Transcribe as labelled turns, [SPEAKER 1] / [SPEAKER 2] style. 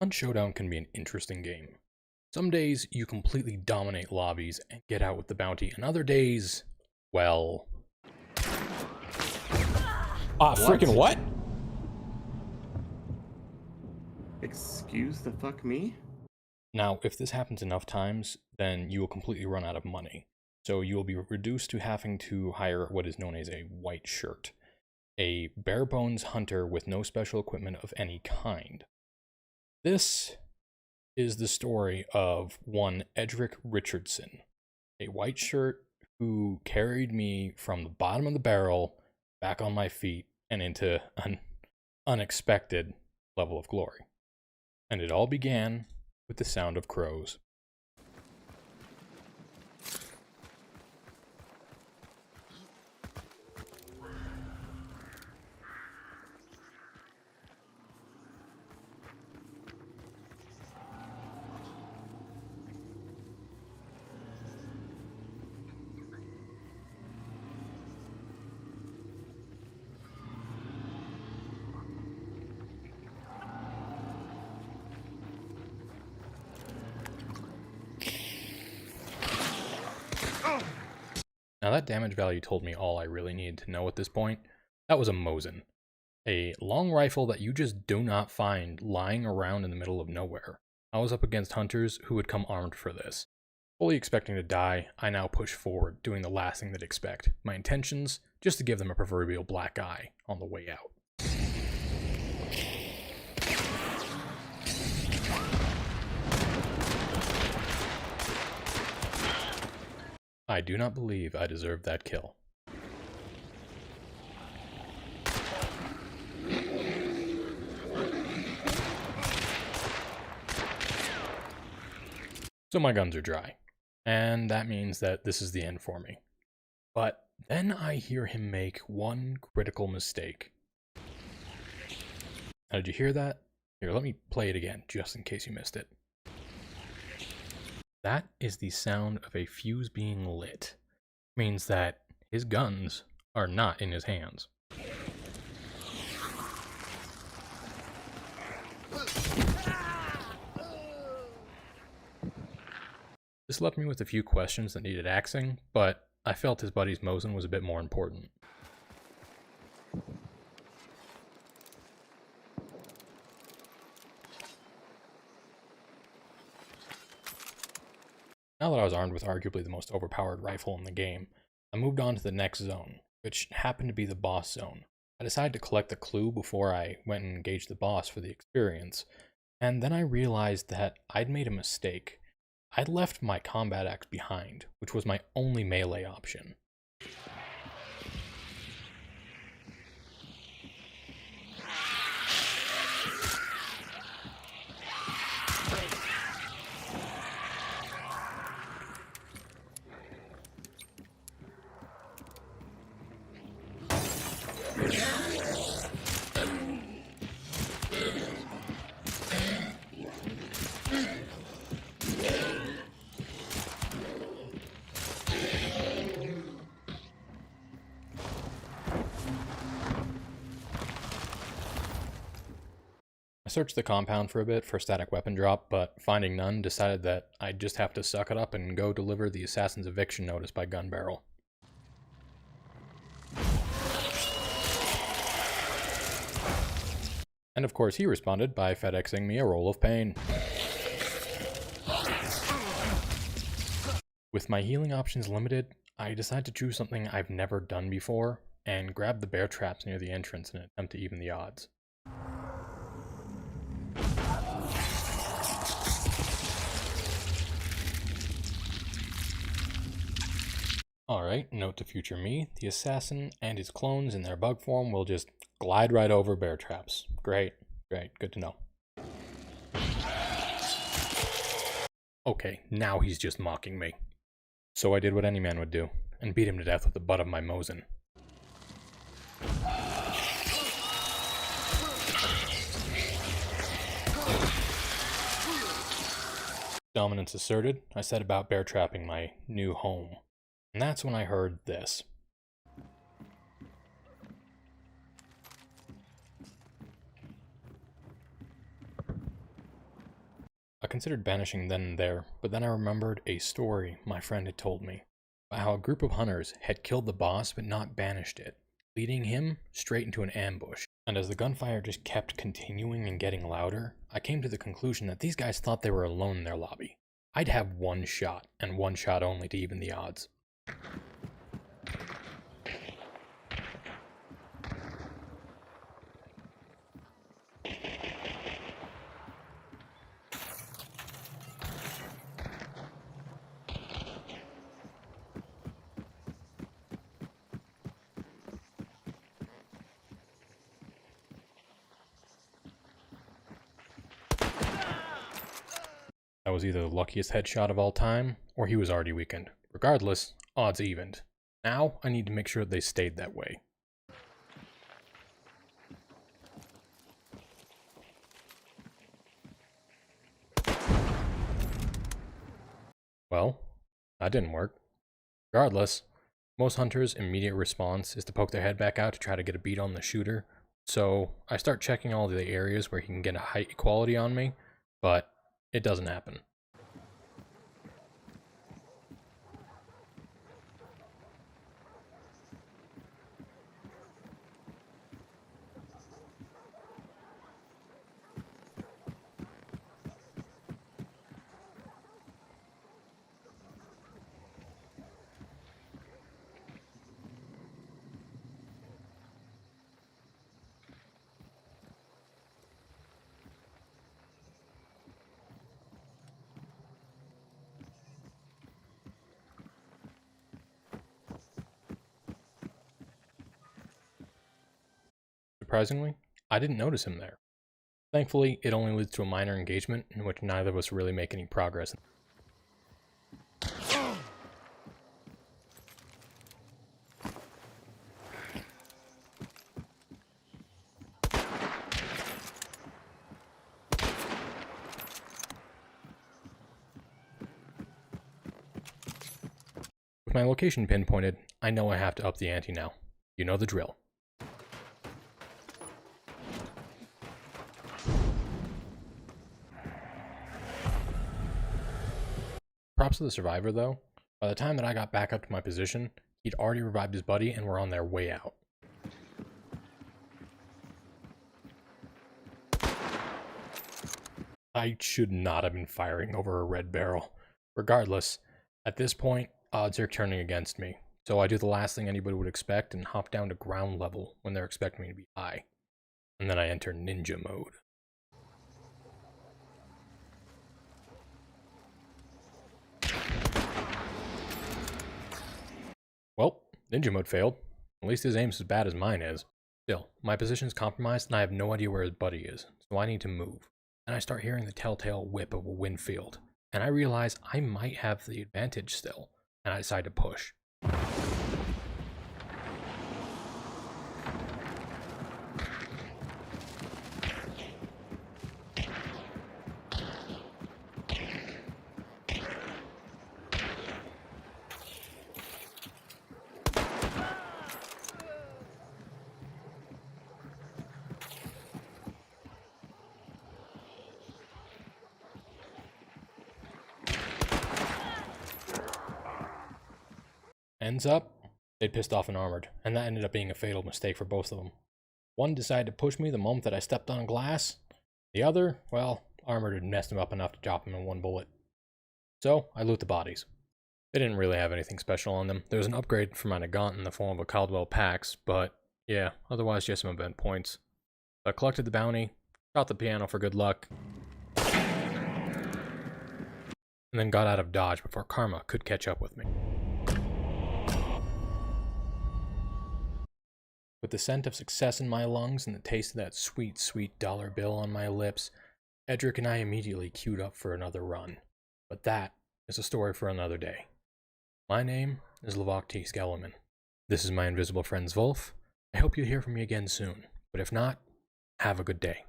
[SPEAKER 1] Hunt Showdown can be an interesting game. Some days you completely dominate lobbies and get out with the bounty, and other days, well...
[SPEAKER 2] Freaking what?
[SPEAKER 3] Excuse the fuck me?
[SPEAKER 1] Now, if this happens enough times, then you will completely run out of money. So you will be reduced to having to hire what is known as a white shirt. A bare bones hunter with no special equipment of any kind. This is the story of one Edric Richardson, a white shirt who carried me from the bottom of the barrel back on my feet and into an unexpected level of glory. And it all began with the sound of crows. Now that damage value told me all I really needed to know at this point. That was a Mosin. A long rifle that you just do not find lying around in the middle of nowhere. I was up against hunters who would come armed for this. Fully expecting to die, I now push forward, doing the last thing they'd expect. My intentions, just to give them a proverbial black eye on the way out. I do not believe I deserved that kill. So my guns are dry, and that means that this is the end for me. But then I hear him make one critical mistake. Now, did you hear that? Here, let me play it again, just in case you missed it. That is the sound of a fuse being lit. It means that his guns are not in his hands. This left me with a few questions that needed axing, but I felt his buddy's Mosin was a bit more important. Now that I was armed with arguably the most overpowered rifle in the game, I moved on to the next zone, which happened to be the boss zone. I decided to collect the clue before I went and engaged the boss for the experience, and then I realized that I'd made a mistake. I'd left my combat axe behind, which was my only melee option. I searched the compound for a bit for static weapon drop, but finding none, decided that I'd just have to suck it up and go deliver the assassin's eviction notice by gun barrel. And of course he responded by FedExing me a roll of pain. With my healing options limited, I decided to choose something I've never done before, and grab the bear traps near the entrance in an attempt to even the odds. Alright, note to future me, the assassin and his clones in their bug form will just glide right over bear traps. Great, good to know. Okay, now he's just mocking me. So I did what any man would do, and beat him to death with the butt of my Mosin. Dominance asserted, I set about bear trapping my new home. And that's when I heard this. I considered banishing then and there, but then I remembered a story my friend had told me about how a group of hunters had killed the boss but not banished it, leading him straight into an ambush. And as the gunfire just kept continuing and getting louder, I came to the conclusion that these guys thought they were alone in their lobby. I'd have one shot, and one shot only to even the odds. That was either the luckiest headshot of all time, or he was already weakened. Regardless, odds evened. Now, I need to make sure they stayed that way. Well, that didn't work. Regardless, most hunters' immediate response is to poke their head back out to try to get a beat on the shooter. So I start checking all the areas where he can get a height equality on me, but it doesn't happen. Surprisingly, I didn't notice him there. Thankfully, it only leads to a minor engagement in which neither of us really make any progress. With my location pinpointed, I know I have to up the ante now. You know the drill. Props to the survivor though. By the time that I got back up to my position, he'd already revived his buddy and were on their way out. I should not have been firing over a red barrel. Regardless, at this point, odds are turning against me. So I do the last thing anybody would expect and hop down to ground level when they're expecting me to be high. And then I enter ninja mode. Well, ninja mode failed. At least his aim's as bad as mine is. Still, my position's compromised and I have no idea where his buddy is, so I need to move. And I start hearing the telltale whip of a wind field, and I realize I might have the advantage still, and I decide to push. Ends up, they'd pissed off and armored, and that ended up being a fatal mistake for both of them. One decided to push me the moment that I stepped on glass. The other, well, armored had messed him up enough to drop him in one bullet. So, I loot the bodies. They didn't really have anything special on them. There was an upgrade for my Nagant in the form of a Caldwell Pax, but yeah, otherwise just some event points. So I collected the bounty, shot the piano for good luck, and then got out of dodge before karma could catch up with me. With the scent of success in my lungs and the taste of that sweet, sweet dollar bill on my lips, Edric and I immediately queued up for another run. But that is a story for another day. My name is Lavok T. Skellerman. This is my invisible friend Zwolf. I hope you hear from me again soon, but if not, have a good day.